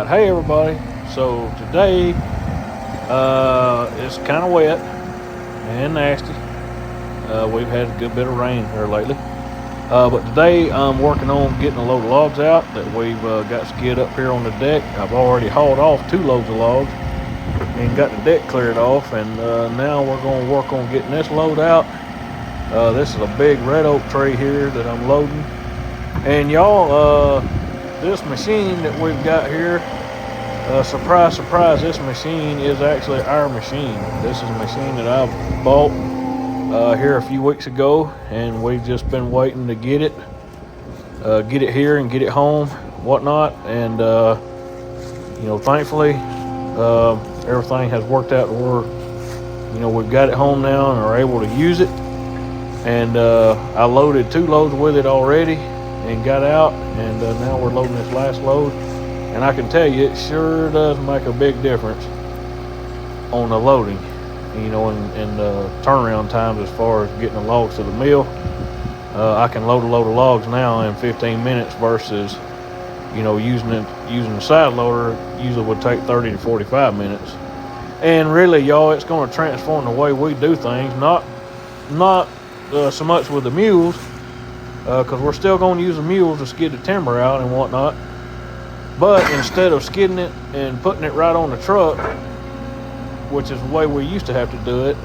Hey everybody. So today it's kind of wet and nasty. We've had a good bit of rain here lately. But today I'm working on getting a load of logs out that we've got skid up here on the deck. I've already hauled off 2 loads of logs and got the deck cleared off, and now we're going to work on getting this load out. This is a big red oak tree here that I'm loading. And y'all, this machine that we've got here, surprise, surprise, this machine is actually our machine. This is a machine that I bought here a few weeks ago, and we've just been waiting to get it here and get it home, whatnot. And thankfully, everything has worked out to where we've got it home now and are able to use it. And I loaded 2 loads with it already and got out, and now we're loading this last load. And I can tell you, it sure does make a big difference on the loading, and turnaround times as far as getting the logs to the mill. I can load a load of logs now in 15 minutes versus, using the side loader usually would take 30 to 45 minutes. And really, y'all, it's going to transform the way we do things. Not so much with the mules, because we're still going to use the mules to skid the timber out and whatnot. But instead of skidding it and putting it right on the truck, which is the way we used to have to do it,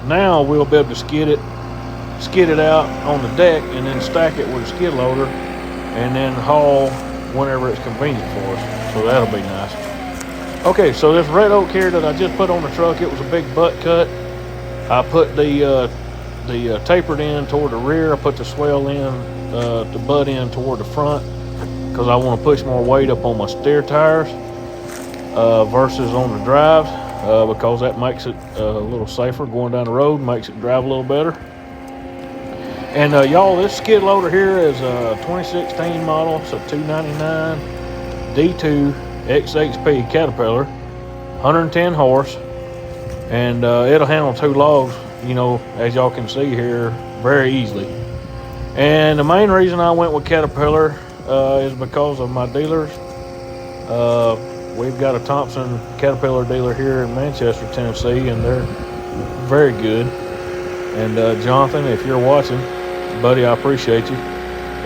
now we'll be able to skid it out on the deck and then stack it with a skid loader and then haul whenever it's convenient for us. So that'll be nice. Okay, so this red oak here that I just put on the truck, it was a big butt cut. I put the tapered end toward the rear. I put the swell in, the butt end toward the front, because I want to push more weight up on my steer tires versus on the drives, because that makes it a little safer going down the road, makes it drive a little better. And y'all, this skid loader here is a 2016 model. It's a 299 D2 XHP Caterpillar, 110 horse, and it'll handle 2 logs, as y'all can see here, very easily. And the main reason I went with Caterpillar is because of my dealers. We've got a Thompson Caterpillar dealer here in Manchester, Tennessee, and they're very good. And Jonathan, if you're watching, buddy, I appreciate you,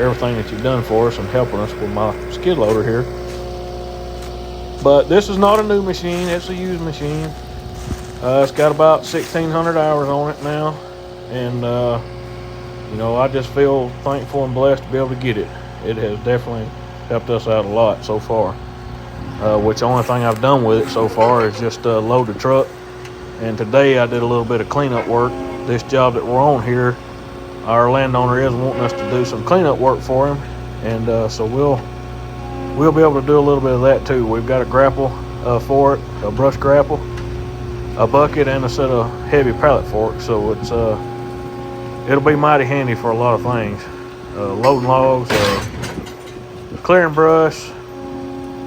everything that you've done for us and helping us with my skid loader here. But this is not a new machine, it's a used machine. It's got about 1,600 hours on it now, and I just feel thankful and blessed to be able to get it. It has definitely helped us out a lot so far. Which the only thing I've done with it so far is just load the truck. And today I did a little bit of cleanup work. This job that we're on here, our landowner is wanting us to do some cleanup work for him, and so we'll be able to do a little bit of that too. We've got a grapple for it, a brush grapple, a bucket, and a set of heavy pallet forks. So it'll be mighty handy for a lot of things. Loading logs, clearing brush,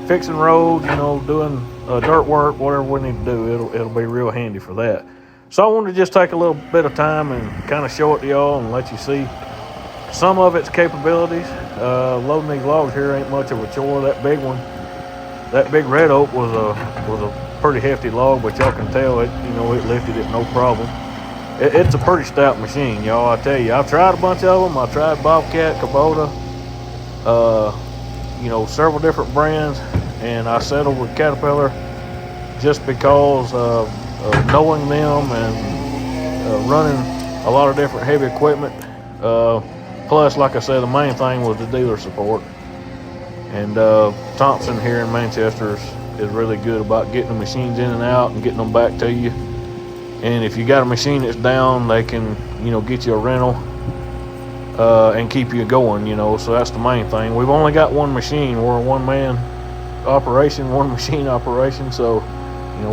fixing roads, doing dirt work, whatever we need to do, it'll be real handy for that. So I wanted to just take a little bit of time and kind of show it to y'all and let you see some of its capabilities. Loading these logs here ain't much of a chore. That big one, that big red oak was a pretty hefty log, but y'all can tell it, it lifted it no problem. It's a pretty stout machine, y'all. I tell you, I've tried a bunch of them. I tried Bobcat, Kubota, several different brands, and I settled with Caterpillar just because of knowing them and running a lot of different heavy equipment. Plus, like I said, the main thing was the dealer support. And Thompson here in Manchester is really good about getting the machines in and out and getting them back to you. And if you got a machine that's down, they can, get you a rental and keep you going, so that's the main thing. We've only got one machine. We're a one-man operation, one machine operation, so,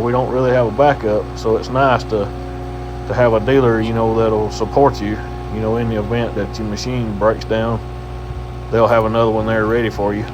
we don't really have a backup. So it's nice to have a dealer, that'll support you, in the event that your machine breaks down. They'll have another one there ready for you.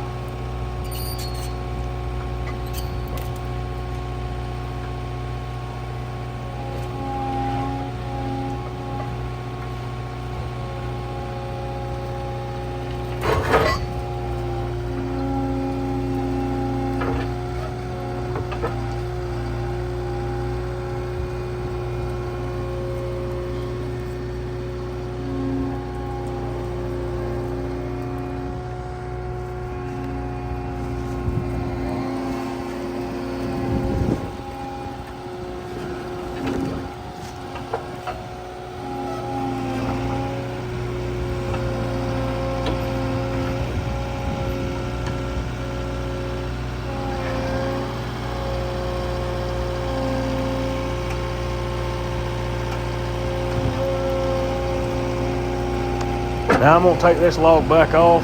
Now I'm gonna take this log back off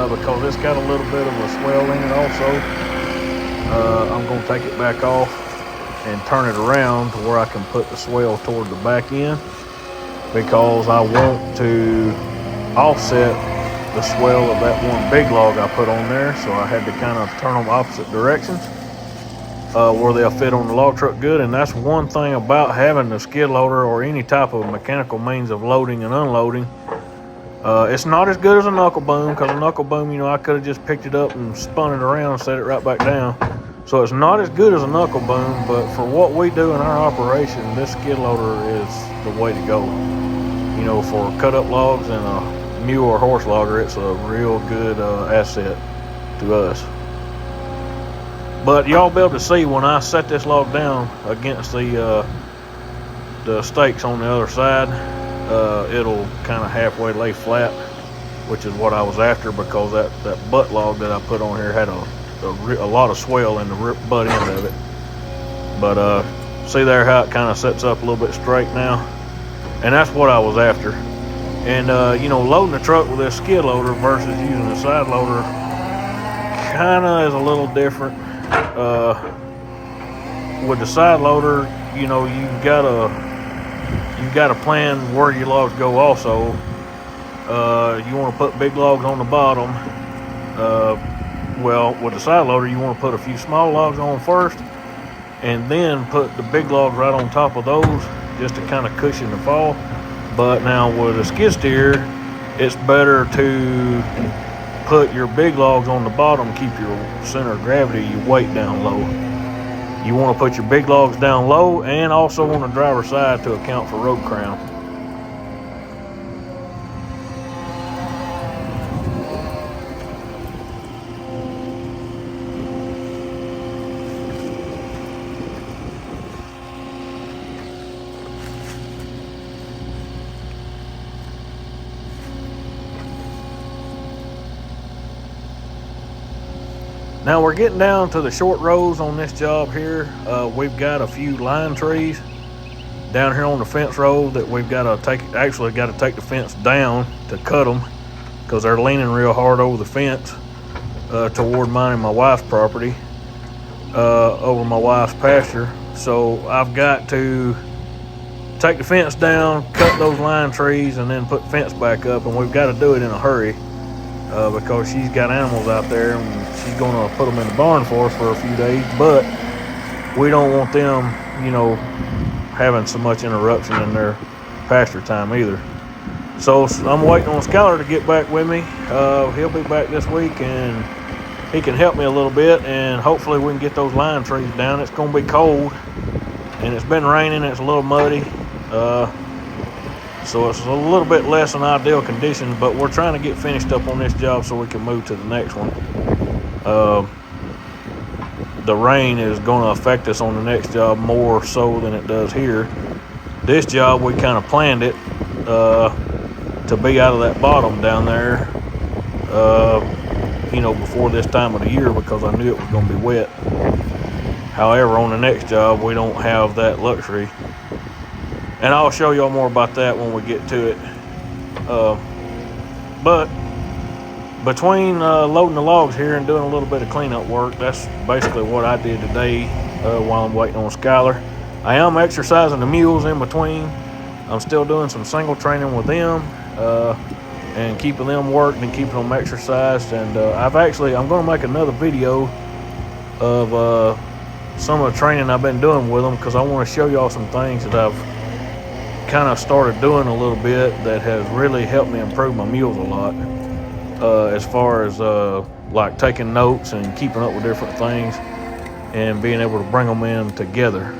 because it's got a little bit of a swell in it also. I'm gonna take it back off and turn it around to where I can put the swell toward the back end, because I want to offset the swell of that one big log I put on there. So I had to kind of turn them opposite directions where they'll fit on the log truck good. And that's one thing about having the skid loader or any type of mechanical means of loading and unloading. It's not as good as a knuckle boom, because a knuckle boom, you know, I could have just picked it up and spun it around and set it right back down. So it's not as good as a knuckle boom, but for what we do in our operation, this skid loader is the way to go. You know, for cut up logs and a mule or horse logger, it's a real good asset to us. But y'all be able to see when I set this log down against the stakes on the other side, it'll kind of halfway lay flat, which is what I was after, because that butt log that I put on here had a lot of swell in the butt end of it. But see there how it kind of sets up a little bit straight now, and that's what I was after. And you know, loading the truck with this skid loader versus using a side loader kind of is a little different. With the side loader, you know, you've got to plan where your logs go also. You want to put big logs on the bottom. Well, with the side loader, you want to put a few small logs on first, and then put the big logs right on top of those, just to kind of cushion the fall. But now with a skid steer, it's better to put your big logs on the bottom, keep your center of gravity, your weight down low. You want to put your big logs down low, and also on the driver's side to account for road crown. Now we're getting down to the short rows on this job here. We've got a few line trees down here on the fence row that we've got to take the fence down to cut them, because they're leaning real hard over the fence toward mine and my wife's property, over my wife's pasture. So I've got to take the fence down, cut those line trees, and then put the fence back up. And we've got to do it in a hurry because she's got animals out there, and she's going to put them in the barn for us for a few days. But we don't want them, you know, having so much interruption in their pasture time either. So I'm waiting on Skylar to get back with me. He'll be back this week, and he can help me a little bit, and hopefully we can get those line trees down. It's going to be cold, and it's been raining. It's a little muddy, so it's a little bit less than ideal conditions, but we're trying to get finished up on this job so we can move to the next one. The rain is going to affect us on the next job more so than it does here. This job, we kind of planned it to be out of that bottom down there, you know, before this time of the year, because I knew it was going to be wet. However, on the next job, we don't have that luxury. And I'll show y'all more about that when we get to it. But between loading the logs here and doing a little bit of cleanup work, that's basically what I did today while I'm waiting on Skylar. I am exercising the mules in between. I'm still doing some single training with them and keeping them worked and keeping them exercised. And I'm going to make another video of some of the training I've been doing with them, because I want to show y'all some things that I've kind of started doing a little bit that has really helped me improve my mules a lot, as far as like taking notes and keeping up with different things and being able to bring them in together.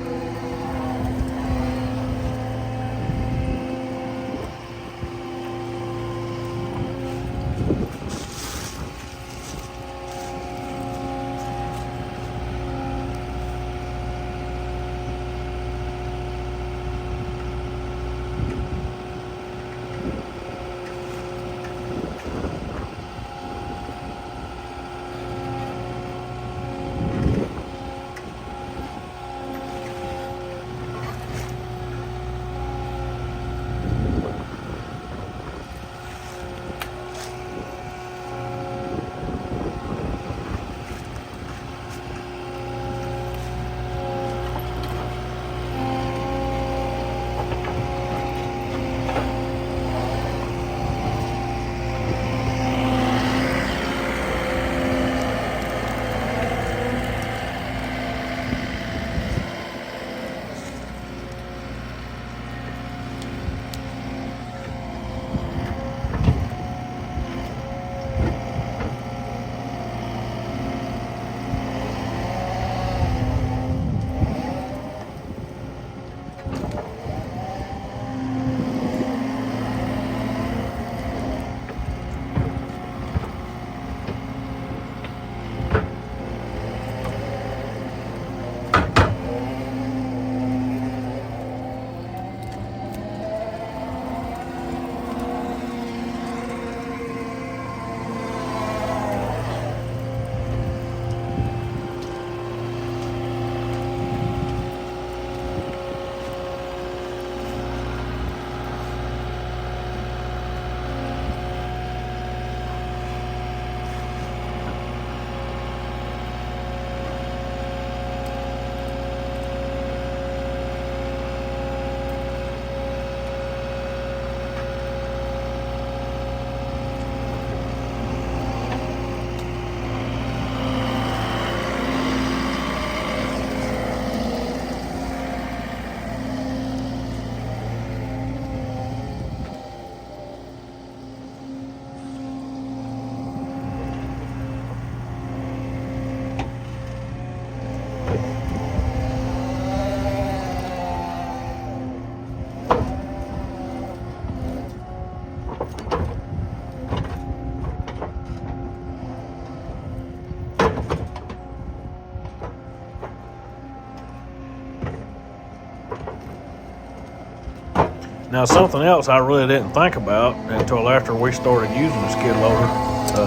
Now, something else I really didn't think about until after we started using the skid loader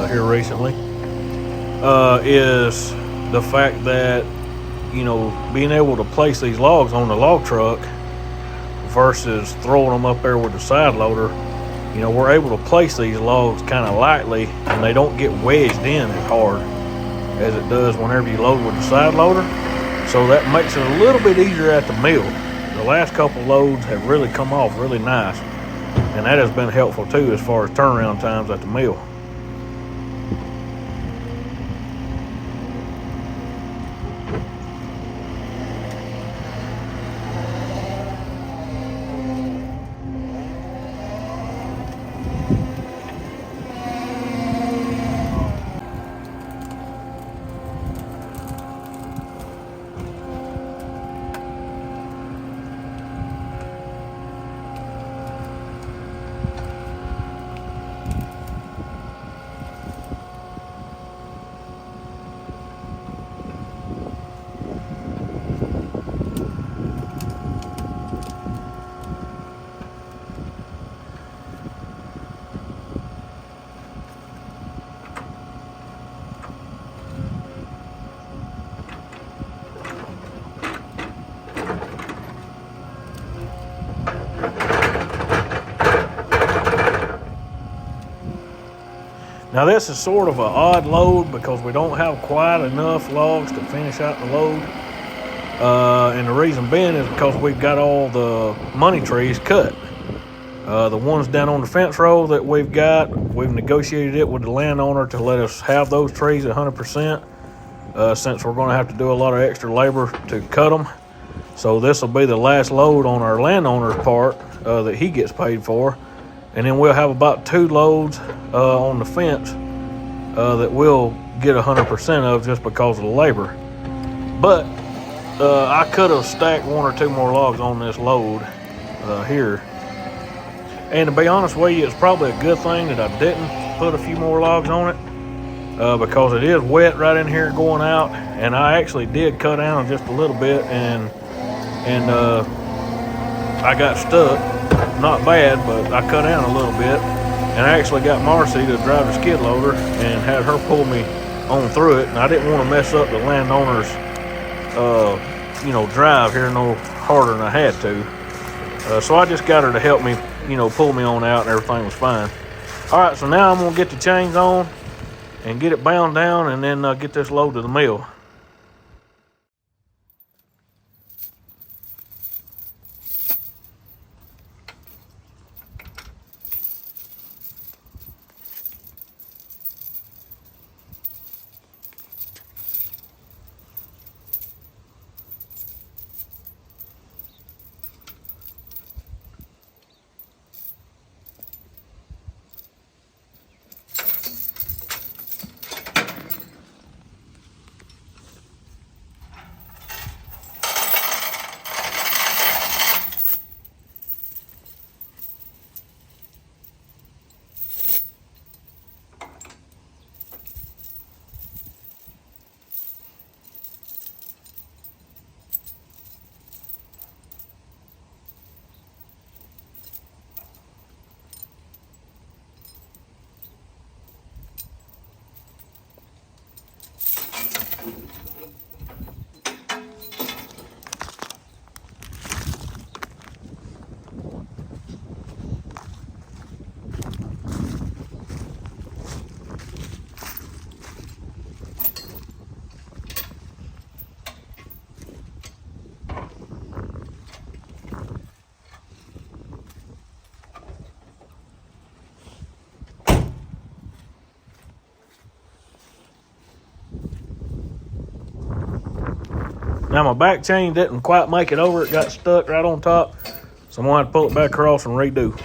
here recently is the fact that, you know, being able to place these logs on the log truck versus throwing them up there with the side loader. You know, we're able to place these logs kind of lightly, and they don't get wedged in as hard as it does whenever you load with the side loader. So that makes it a little bit easier at the mill. The last couple loads have really come off really nice, and that has been helpful too as far as turnaround times at the mill. Now this is sort of an odd load because we don't have quite enough logs to finish out the load. And the reason being is because we've got all the money trees cut. The ones down on the fence row that we've negotiated it with the landowner to let us have those trees 100%, since we're going to have to do a lot of extra labor to cut them. So this will be the last load on our landowner's part that he gets paid for. And then we'll have about 2 loads on the fence that we'll get 100% of just because of the labor. But I could have stacked 1 or 2 more logs on this load here. And to be honest with you, it's probably a good thing that I didn't put a few more logs on it because it is wet right in here going out. And I actually did cut down just a little bit and I got stuck. Not bad, but I cut down a little bit, and I actually got Marcy to drive the skid loader and had her pull me on through it. And I didn't want to mess up the landowner's, drive here no harder than I had to. So I just got her to help me, pull me on out, and everything was fine. All right, so now I'm gonna get the chains on and get it bound down, and then get this load to the mill. Now my back chain didn't quite make it over. It got stuck right on top. So I'm going to have to pull it back across and redo.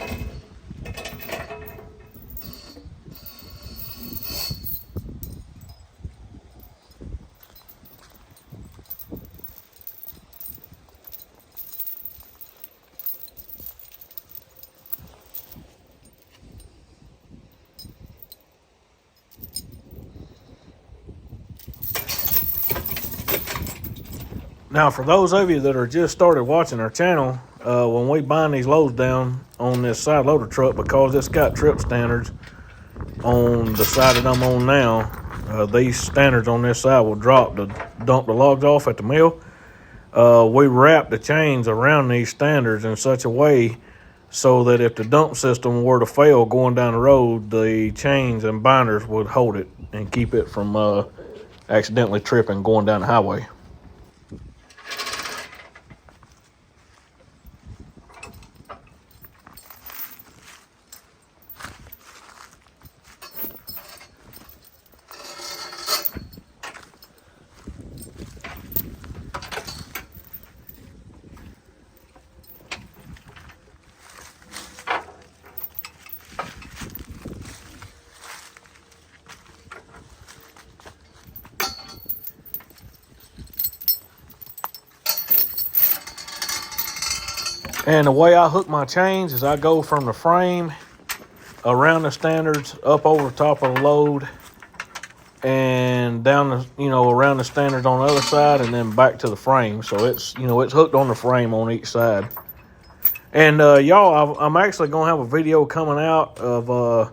Now, for those of you that are just started watching our channel, when we bind these loads down on this side loader truck, because it's got trip standards on the side that I'm on now, these standards on this side will drop to dump the logs off at the mill. We wrap the chains around these standards in such a way so that if the dump system were to fail going down the road, the chains and binders would hold it and keep it from accidentally tripping going down the highway. And the way I hook my chains is I go from the frame around the standards up over top of the load and down the, around the standards on the other side and then back to the frame. So it's, it's hooked on the frame on each side. And y'all, I'm actually going to have a video coming out of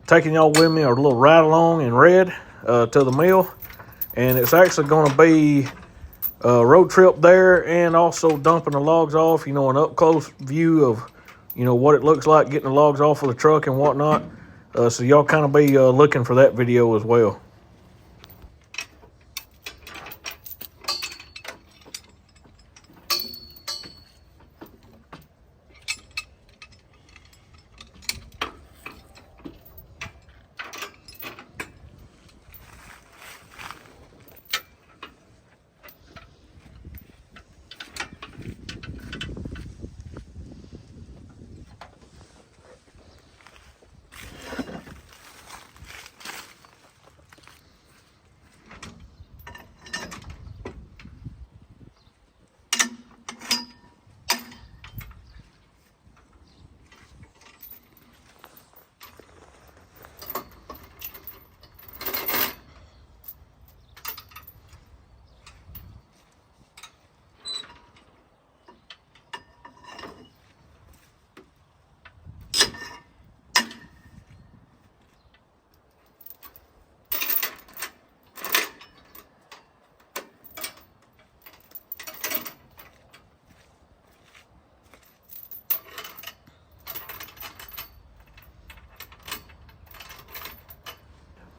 taking y'all with me, or a little ride along in red to the mill. And it's actually going to be road trip there and also dumping the logs off, an up close view of, what it looks like getting the logs off of the truck and whatnot. So y'all kind of be looking for that video as well.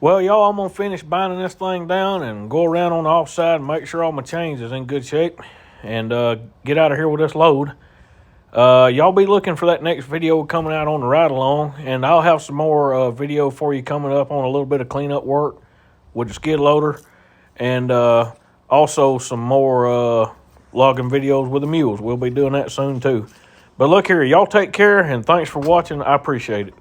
Well, y'all, I'm going to finish binding this thing down and go around on the offside and make sure all my chains is in good shape and get out of here with this load. Y'all be looking for that next video coming out on the ride along, and I'll have some more video for you coming up on a little bit of cleanup work with the skid loader, and also some more logging videos with the mules. We'll be doing that soon too. But look here, y'all take care, and thanks for watching. I appreciate it.